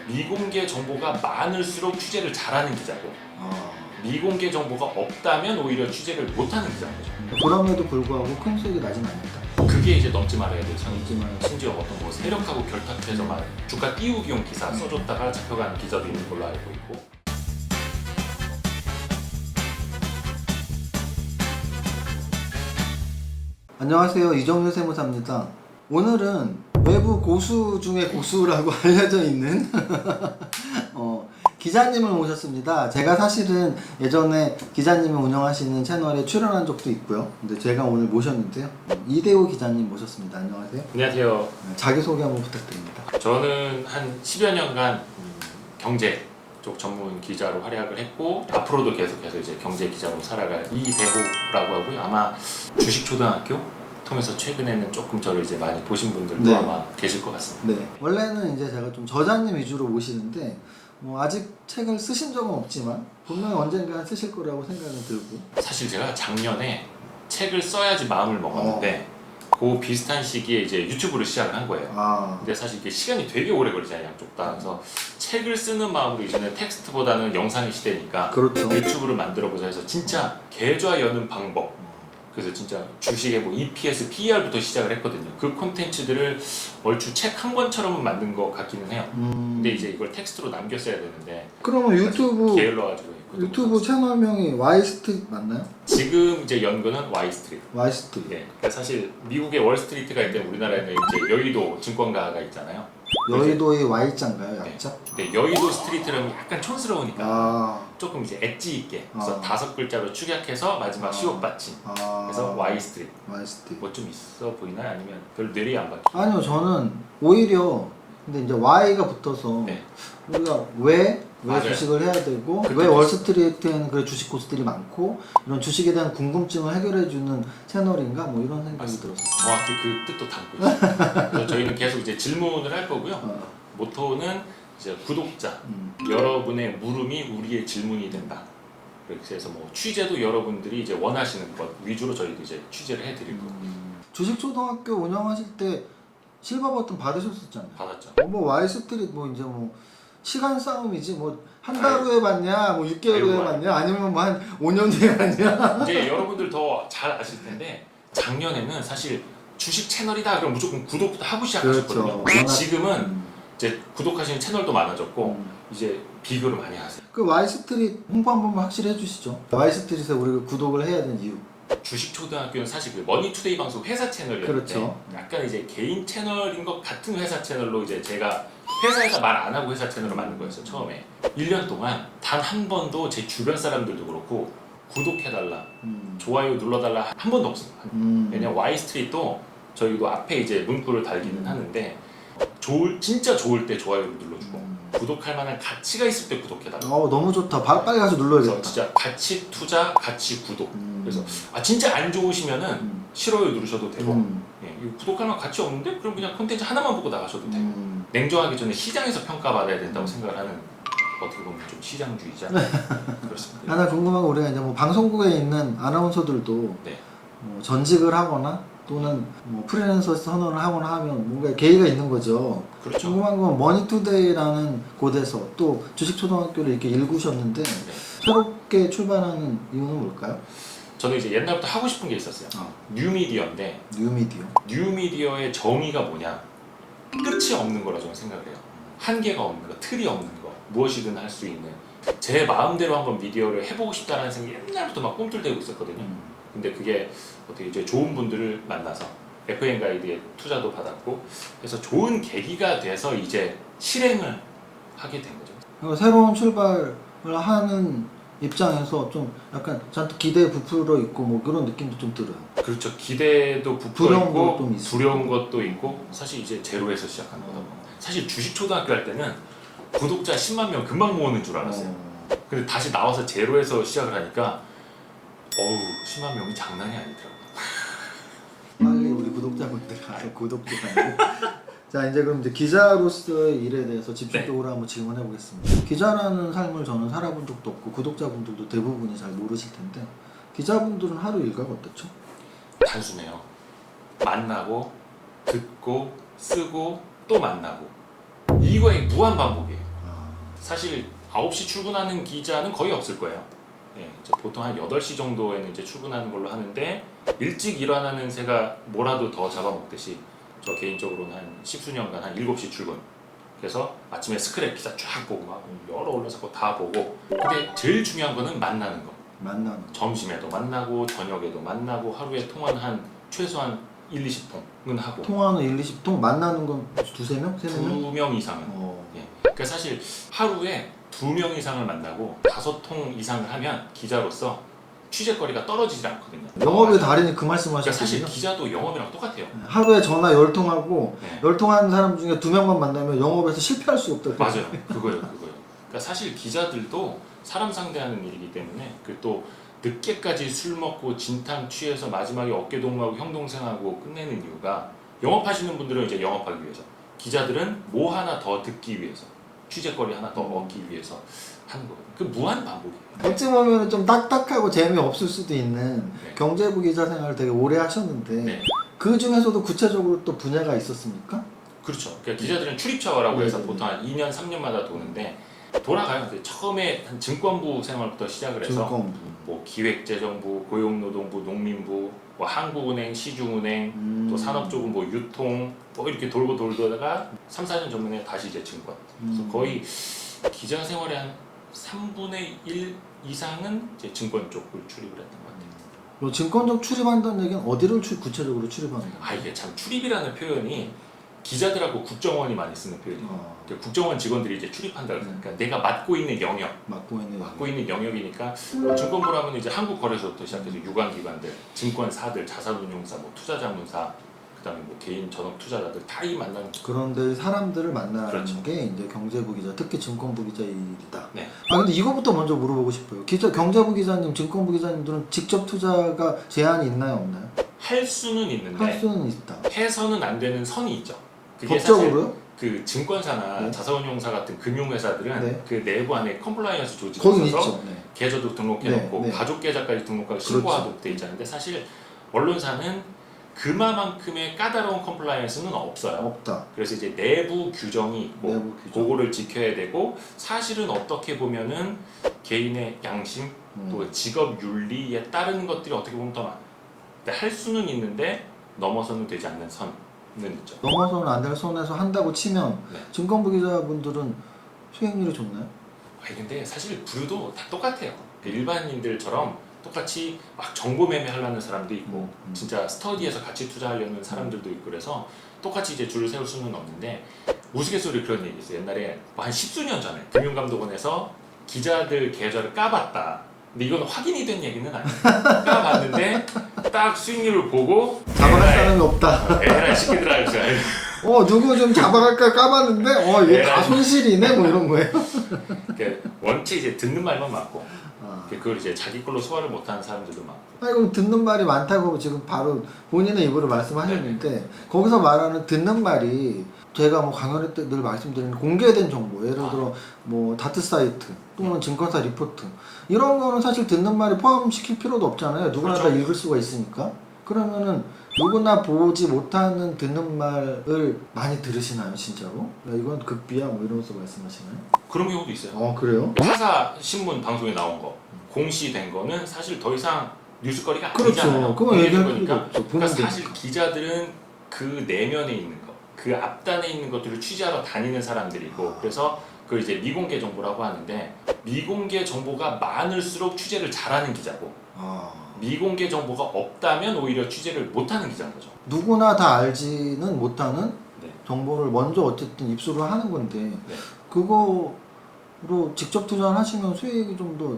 미공개 정보가 많을수록 취재를 잘하는 기자고 미공개 정보가 없다면 오히려 취재를 못하는 기자인 거죠. 그럼에도 불구하고 큰 수익이 나진 않는다. 그게 이제 넘지 말아야 될 상황이지. 넘지 말아야 심지어 어떤 뭐 세력하고 결탁해서 막 주가 띄우기용 기사 써줬다가 잡혀가는 기자도 있는 걸로 알고 있고. 안녕하세요, 이정유 세무사입니다. 오늘은 외부 고수 중에 고수라고 알려져 있는 기자님을 모셨습니다. 제가 사실은 예전에 기자님이 운영하시는 채널에 출연한 적도 있고요. 근데 제가 오늘 모셨는데요. 이대호 기자님 모셨습니다. 안녕하세요. 안녕하세요. 자기소개 한번 부탁드립니다. 저는 한 10여 년간 경제 쪽 전문 기자로 활약을 했고 앞으로도 계속해서 이제 경제 기자로 살아갈 이대호라고 하고요. 아마 주식초등학교 통해서 최근에는 조금 저를 이제 많이 보신 분들도 네. 아마 계실 것 같습니다. 네. 원래는 이제 제가 좀 저자님 위주로 모시는데 아직 책을 쓰신 적은 없지만 분명히 언젠가 쓰실 거라고 생각은 들고. 사실 제가 작년에 책을 써야지 마음을 먹었는데 그 비슷한 시기에 이제 유튜브를 시작을 한 거예요. 근데 사실 이게 시간이 되게 오래 걸리잖아요, 양쪽 다. 그래서 책을 쓰는 마음으로 이제는 텍스트보다는 영상의 시대니까 그렇죠. 유튜브를 만들어보자 해서 진짜 계좌 여는 방법, 그래서 진짜 주식의 뭐 EPS, PER부터 시작을 했거든요. 그 콘텐츠들을 얼추 책 한 권처럼은 만든 것 같기는 해요. 근데 이제 이걸 텍스트로 남겼어야 되는데 그러면 유튜브 게을러가지고 유튜브 채널명이 와이스트릿 맞나요? 지금 이제 연구는 와이스트리트. 와이스트릿. 예, 그러니까 사실 미국의 월스트리트가 있는데 우리나라에는 이제 여의도 증권가가 있잖아요. 여의도의 Y자인가요? 약자? 근데 여의도 스트리트라면 약간 촌스러우니까 조금 이제 엣지 있게 그래서 5글자로 축약해서 마지막 시옷 받침. 그래서 와이스트리트. 와이스트릿. 뭐 좀 있어 보이나요? 아니면 별 뇌리 안 박혀? 아니요, 저는 오히려 근데 이제 Y가 붙어서 네. 우리가 왜 맞아요. 주식을 해야 되고 그때 왜 월스트리트에는 그래 주식 고수들이 많고 이런 주식에 대한 궁금증을 해결해주는 채널인가 뭐 이런 생각이 맞습니다. 들었어요. 정확히 그 뜻도 담고 있어요. 그래서 저희는 계속 이제 질문을 할 거고요. 모토는 이제 구독자 여러분의 물음이 우리의 질문이 된다. 그렇게 해서 뭐 취재도 여러분들이 이제 원하시는 것 위주로 저희도 이제 취재를 해드릴 거고. 주식초등학교 운영하실 때 실버 버튼 받으셨었잖아요. 받았죠. 뭐 와이스트릿 뭐 이제 뭐 시간 싸움이지 뭐 한 달 후에 받냐 뭐 6개월 후에 아이고, 받냐 아니면 뭐 한 5년 뒤에 받냐. 이제 여러분들 더 잘 아실 텐데 작년에는 사실 주식 채널이다 그럼 무조건 구독부터 하고 시작하셨거든요. 그렇죠. 지금은 이제 구독하시는 채널도 많아졌고 이제 비교를 많이 하세요. 그 와이스트릿 홍보 한 번만 확실히 해주시죠. 와이스트릿에 우리가 구독을 해야 되는 이유. 주식초등학교는 사실 그 머니투데이 방송 회사 채널이었는데 그렇죠. 약간 이제 개인 채널인 것 같은 회사 채널로 이제 제가 회사에서 말 안 하고 회사 채널을 만든 거였어요. 처음에 1년 동안 단 한 번도 제 주변 사람들도 그렇고 구독해달라, 좋아요 눌러달라 한 번도 없습니다. 왜냐면 와이스트릿도 저희도 앞에 이제 문구를 달기는 하는데 진짜 좋을 때 좋아요를 눌러주고 구독할 만한 가치가 있을 때 구독해달라. 너무 좋다. 빨리 가서 그래서 눌러야겠다. 진짜 가치 투자, 가치 구독. 그래서 진짜 안 좋으시면은 싫어요 누르셔도 되고 예, 이거 구독할 만한 가치 없는데 그럼 그냥 콘텐츠 하나만 보고 나가셔도 되고 냉정하기 전에 시장에서 평가받아야 된다고 생각을 하는 어떻게 보면 좀 시장주의자 그렇습니다. 하나 궁금한 거 우리가 이제 뭐 방송국에 있는 아나운서들도 네. 뭐 전직을 하거나 또는 뭐 프리랜서 선언을 하거나 하면 뭔가 계기가 있는 거죠. 그렇죠. 궁금한 건 머니투데이라는 곳에서 또 주식초등학교를 이렇게 일구셨는데 새롭게 출발하는 이유는 뭘까요? 저는 이제 옛날부터 하고 싶은 게 있었어요. 뉴미디어인데 뉴미디어. 뉴미디어의 정의가 뭐냐? 끝이 없는 거라 저는 생각을 해요. 한계가 없는 거, 틀이 없는 거, 무엇이든 할 수 있는 제 마음대로 한번 미디어를 해보고 싶다는 생각이 옛날부터 막 꿈틀대고 있었거든요. 근데 그게 어떻게 이제 좋은 분들을 만나서 FM 가이드에 투자도 받았고 그래서 좋은 계기가 돼서 이제 실행을 하게 된 거죠. 그리고 새로운 출발을 하는 입장에서 좀 약간 잔뜩 기대에 부풀어 있고 뭐 그런 느낌도 좀 들어요. 그렇죠. 기대도 부풀어 두려운 있고 것도 좀 있고. 두려운 것도 있고 사실 이제 제로에서 시작한 거다 보니 사실 주식 초등학교 할 때는 구독자 10만 명 금방 모으는 줄 알았어요. 근데 다시 나와서 제로에서 시작을 하니까 10만 명이 장난이 아니더라고요. 빨리 우리 구독자분들 가서 구독 좀 하고. 자, 이제 그럼 이제 기자로서의 일에 대해서 집중적으로 한번 질문해 보겠습니다. 기자라는 삶을 저는 살아본 적도 없고 구독자분들도 대부분이 잘 모르실 텐데 기자분들은 하루 일과가 어떻죠? 단순해요. 만나고 듣고 쓰고 또 만나고 이거의 무한 반복이에요. 사실 9시 출근하는 기자는 거의 없을 거예요. 예, 이제 보통 한 8시 정도에는 이제 출근하는 걸로 하는데 일찍 일어나는 새가 뭐라도 더 잡아먹듯이 저 개인적으로는 한 10수년간 한 7시 출근. 그래서 아침에 스크랩 기사 쫙 보고 막 여러 언론사 거 다 보고. 근데 제일 중요한 거는 만나는 거. 만나는 거. 점심에도 만나고 저녁에도 만나고 하루에 통화는 한 최소한 1, 20통은 하고. 통화는 1, 20통, 만나는 건 두세 명? 세네 명? 2명 이상은. 예. 그러니까 사실 하루에 2명 이상을 만나고 5통 이상을 하면 기자로서 취재거리가 떨어지지 않거든요. 영업의 달인이 그 그러니까 말씀하셨거든요. 사실 기자도 영업이랑 똑같아요. 하루에 전화 10통하고 네. 10통하는 사람 중에 2명만 만나면 영업에서 실패할 수 없다. 맞아요. 그거예요. 그러니까 사실 기자들도 사람 상대하는 일이기 때문에 그 또 늦게까지 술 먹고 진탕 취해서 마지막에 어깨동무하고 형동생하고 끝내는 이유가 영업하시는 분들은 이제 영업하기 위해서, 기자들은 뭐 하나 더 듣기 위해서, 취재거리 하나 더 얻기 위해서 하는 거거든요. 그 무한 반복이에요. 어찌 보면 좀 딱딱하고 재미없을 수도 있는 네. 경제부 기자 생활을 되게 오래 하셨는데 네. 그 중에서도 구체적으로 또 분야가 있었습니까? 그렇죠. 그러니까 기자들은 출입처라고 해서 네. 보통 한 2년, 3년마다 도는데 돌아가요. 처음에 한 증권부 생활부터 시작을 해서 증권부. 뭐 기획재정부, 고용노동부, 농민부, 뭐 한국은행, 시중은행, 또 산업 쪽은 뭐 유통, 뭐 이렇게 돌고 돌다가 3, 4년 전에 다시 이제 증권. 그래서 거의 기자 생활의 한 3분의 1 이상은 이제 증권 쪽을 출입을 했던 것 같아요. 증권적 출입한다는 얘기는 어디를 구체적으로 출입하는 거예요? 아, 이게 참 출입이라는 표현이 기자들하고 국정원이 많이 쓰는 표현이에요. 국정원 직원들이 이제 출입한다 그러니까 내가 맡고 있는 영역, 맡고 있는 영역이니까 증권부라면 이제 한국거래소부터 시작해서 유관기관들, 증권사들, 자산운용사, 뭐 투자자문사, 그다음에 뭐 개인 전업 투자자들 다 이 만나는. 그런데 사람들을 만나는 그렇죠. 게 이제 경제부 기자, 특히 증권부 기자 일이다. 네. 아 근데 이거부터 먼저 물어보고 싶어요. 경제부 기자님, 증권부 기자님들은 직접 투자가 제한이 있나요, 없나요? 할 수는 있는데 할 수는 있다. 해서는 안 되는 선이 있죠. 그게 법적으로요? 사실 그 증권사나 네. 자산운용사 같은 금융회사들은 네. 그 내부 안에 컴플라이언스 조직이 거기 있어서 있죠. 네. 계좌도 등록해놓고 네, 네. 가족 계좌까지 등록하고 그렇죠. 신고하도록 돼 있잖아요. 사실 언론사는 그만큼의 까다로운 컴플라이언스는 없어요. 없다. 그래서 이제 내부 규정이 있고 내부 규정. 그거를 지켜야 되고, 사실은 어떻게 보면은 개인의 양심 또 직업 윤리에 따르는 것들이 어떻게 보면 더 많아요. 근데 할 수는 있는데 넘어서는 되지 않는 선은 있죠. 넘어서는 안 될 선에서 한다고 치면 네. 증권부 기자분들은 수익률이 좋나요? 아니 근데 사실 부류도 다 똑같아요. 일반인들처럼 똑같이 막 정보 매매하려는 사람도 있고 진짜 스터디에서 같이 투자하려는 사람들도 있고, 그래서 똑같이 이제 줄을 세울 수는 없는데, 우스갯소리 그런 얘기 있어요. 옛날에 뭐한 10수년 전에 금융감독원에서 기자들 계좌를 까봤다. 근데 이건 확인이 된 얘기는 아니에요. 까봤는데 딱 수익률을 보고 잡아갈 사람이 없다. 에라이 새끼들아 이러면서 누구 좀 잡아갈까 까봤는데 얘 다 손실이네 뭐 이런 거예요. 그러니까 원체 이제 듣는 말만 많고 아. 그걸 이제 자기 걸로 소화를 못하는 사람들도 많고. 아니 그럼 듣는 말이 많다고 지금 바로 본인의 입으로 말씀하셨는데 거기서 말하는 듣는 말이 제가 뭐 강연회 때 늘 말씀드리는 공개된 정보, 예를 들어 뭐 다트 사이트 또는 증권사 리포트 이런 거는 사실 듣는 말이 포함시킬 필요도 없잖아요. 누구나 그렇죠. 다 읽을 수가 있으니까. 그러면은 누구나 보지 못하는 듣는 말을 많이 들으시나요, 진짜로? 야, 이건 극비야 뭐 이러면서 말씀하시나요? 그런 경우도 있어요. 그래요? 타사 신문 방송에 나온 거 공시된 거는 사실 더 이상 뉴스거리가 그렇죠. 아니잖아요. 그건 공개된 얘기할 거니까. 필요가 없죠. 그러니까 보면 사실 되니까. 기자들은 그 내면에 있는 거, 그 앞단에 있는 것들을 취재하러 다니는 사람들이고, 그래서 그걸 이제 미공개 정보라고 하는데, 미공개 정보가 많을수록 취재를 잘하는 기자고, 미공개 정보가 없다면 오히려 취재를 못하는 기자인 거죠. 누구나 다 알지는 못하는 네. 정보를 먼저 어쨌든 입수를 하는 건데 네. 그거로 직접 투자를 하시면 수익이 좀 더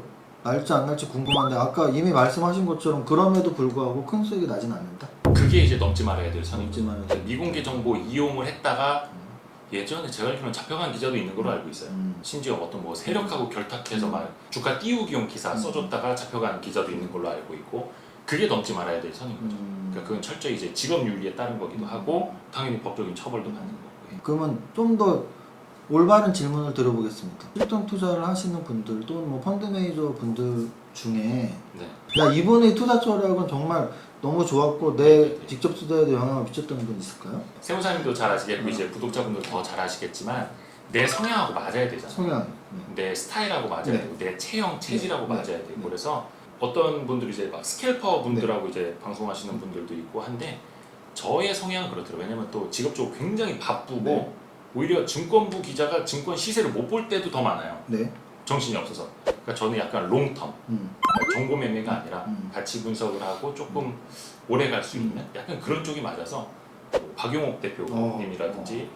날지 안 날지 궁금한데, 아까 이미 말씀하신 것처럼 그럼에도 불구하고 큰 수익이 나진 않는다? 그게 이제 넘지 말아야 될 선이죠. 넘지 말아야 될 미공개 정보 이용을 했다가 예전에 제가 알기로는 잡혀간 기자도 있는 걸로 알고 있어요. 심지어 어떤 뭐 세력하고 결탁해서 막 주가 띄우기용 기사 써줬다가 잡혀간 기자도 있는 걸로 알고 있고, 그게 넘지 말아야 될 선인 거죠. 그러니까 그건 철저히 이제 직업 윤리에 따른 거기도 하고 당연히 법적인 처벌도 받는 거고요. 그러면 좀 더 올바른 질문을 드려보겠습니다. 실전 투자를 하시는 분들 또는 뭐 펀드 매니저 분들 중에 네. 야 이번의 투자 전략은 정말 너무 좋았고 내 직접 투자에도 영향을 미쳤던 분 있을까요? 세무사님도 잘 아시겠고 이제 구독자분들 더 잘 아시겠지만, 내 성향하고 맞아야 되잖아. 성향. 내 스타일하고 맞아야 네. 되고 내 체형, 체질하고 네. 맞아야 네. 되고 네. 그래서 어떤 분들이 이제 막 스캘퍼 분들하고 이제 방송하시는 분들도 있고 한데 저의 성향은 그렇더라고요. 왜냐면 또 직업적으로 굉장히 바쁘고 네. 오히려 증권부 기자가 증권 시세를 못 볼 때도 더 많아요. 네. 정신이 없어서. 그러니까 저는 약간 롱텀, 그러니까 정보 매매가 아니라 가치 분석을 하고 조금 오래 갈 수 있는 약간 그런 쪽이 맞아서 뭐 박용옥 대표님이라든지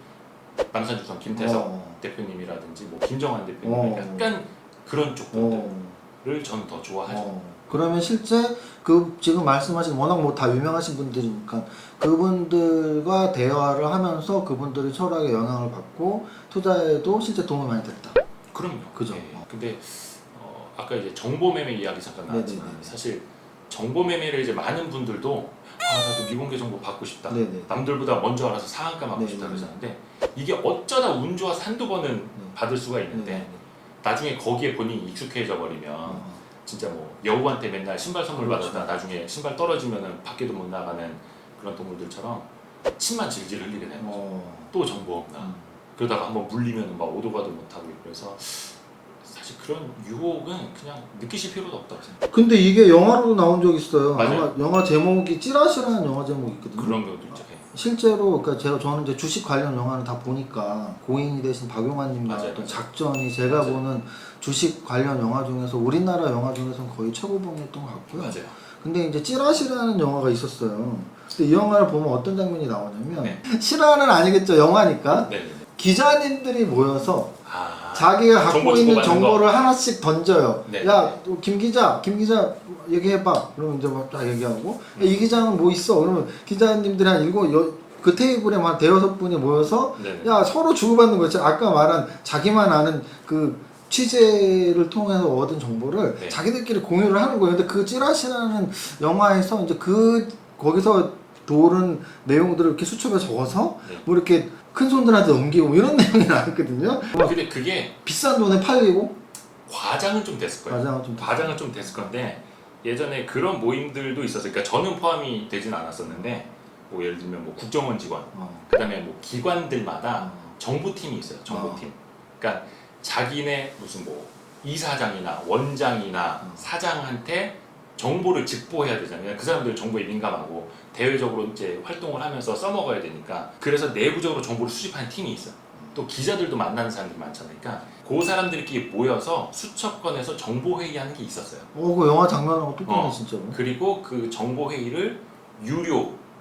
남산주선 김태석 대표님이라든지 뭐 김정환 대표님 약간 그런 쪽들을 저는 더 좋아하죠. 그러면 실제 그 지금 말씀하신 워낙 뭐 다 유명하신 분들이니까 그분들과 대화를 하면서 그분들의 철학에 영향을 받고 투자에도 실제 도움이 많이 됐다. 그럼요. 그죠. 네. 근데 아까 이제 정보 매매 이야기 잠깐 나왔지만 네네네. 사실 정보 매매를 이제 많은 분들도 나도 미공개 정보 받고 싶다. 네네. 남들보다 먼저 알아서 상한가 받고 싶다 네네. 그러잖아요. 이게 어쩌다 운 좋아서 한두 번은 받을 수가 있는데 네네. 나중에 거기에 본인이 익숙해져 버리면 진짜 뭐 여우한테 맨날 신발 선물 그렇죠. 받았다 나중에 신발 떨어지면은 밖에도 못 나가는 그런 동물들처럼 침만 질질 흘리게 되는 거죠. 또 정보 없나. 그러다가 한번 물리면 막 오도 가도 못하고 그래서 사실 그런 유혹은 그냥 느끼실 필요도 없다고 생각해요. 근데 이게 영화로도 나온 적 있어요. 맞아요. 영화 제목이 찌라시라는 영화 제목이 있거든요. 그런 경우도 있죠. 실제로 그러니까 저는 이제 주식 관련 영화를 다 보니까 고인이 되신 박용환님 맞아요. 나왔던 작전이 제가 맞아요. 보는 주식 관련 영화 중에서 우리나라 영화 중에서는 거의 최고봉이었던 것 같고요. 맞아요. 근데 이제 찌라시라는 영화가 있었어요. 근데 이 영화를 보면 어떤 장면이 나오냐면 네. 실화는 아니겠죠, 영화니까. 네네네. 기자님들이 모여서 아, 자기가 갖고 정보 있는 주고받는 정보를 하나씩 던져요. 네. 야, 김 기자 얘기해봐. 그러면 이제 막 딱 얘기하고, 야, 이 기자는 뭐 있어? 그러면 기자님들이 그 테이블에만 대여섯 분이 모여서, 네네. 야, 서로 주고받는 거지. 아까 말한 자기만 아는 그 취재를 통해서 얻은 정보를 네. 자기들끼리 공유를 하는 거예요. 근데 그 찌라시라는 영화에서 이제 거기서 도는 내용들을 이렇게 수첩에 적어서 네. 뭐 이렇게 큰 손들한테 넘기고 뭐 이런 내용이 나왔거든요. 근데 그게 비싼 돈에 팔리고 과장은 좀 됐을 거예요. 과장은 좀 됐을 건데 예전에 그런 모임들도 있었어요. 그러니까 저는 포함이 되진 않았었는데 뭐 예를 들면 뭐 국정원 직원, 그다음에 뭐 기관들마다 정보팀이 있어요. 정보팀. 그러니까 자기네 무슨 뭐 이사장이나 원장이나 사장한테 정보를 직보해야 되잖아요. 그 사람들 정보에 민감하고 대외적으로 이제 활동을 하면서 써먹어야 되니까 그래서 내부적으로 정보를 수집하는 팀이 있어요. 또 기자들도 만나는 사람들이 많잖아요. 그러니까 그 사람들끼리 모여서 수첩권에서 정보 회의하는 게 있었어요. 그 영화 장면하고 똑같네 진짜로. 그리고 그 정보 회의를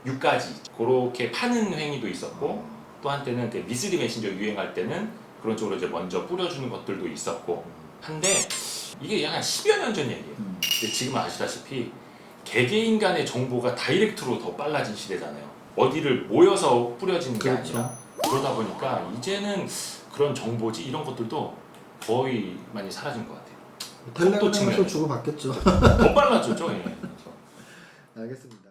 유까지 그렇게 파는 행위도 있었고 또 한때는 그 미쓰리 메신저 유행할 때는 그런 쪽으로 이제 먼저 뿌려주는 것들도 있었고 한데 이게 약 한 10여 년 전 얘기예요. 근데 지금 아시다시피 개개인 간의 정보가 다이렉트로 더 빨라진 시대잖아요. 어디를 모여서 뿌려지는 게 그렇죠. 아니라 그러다 보니까 이제는 그런 정보지 이런 것들도 거의 많이 사라진 것 같아요. 텔레그램에서 주고 받겠죠. 더 빨라졌죠. 예. 알겠습니다.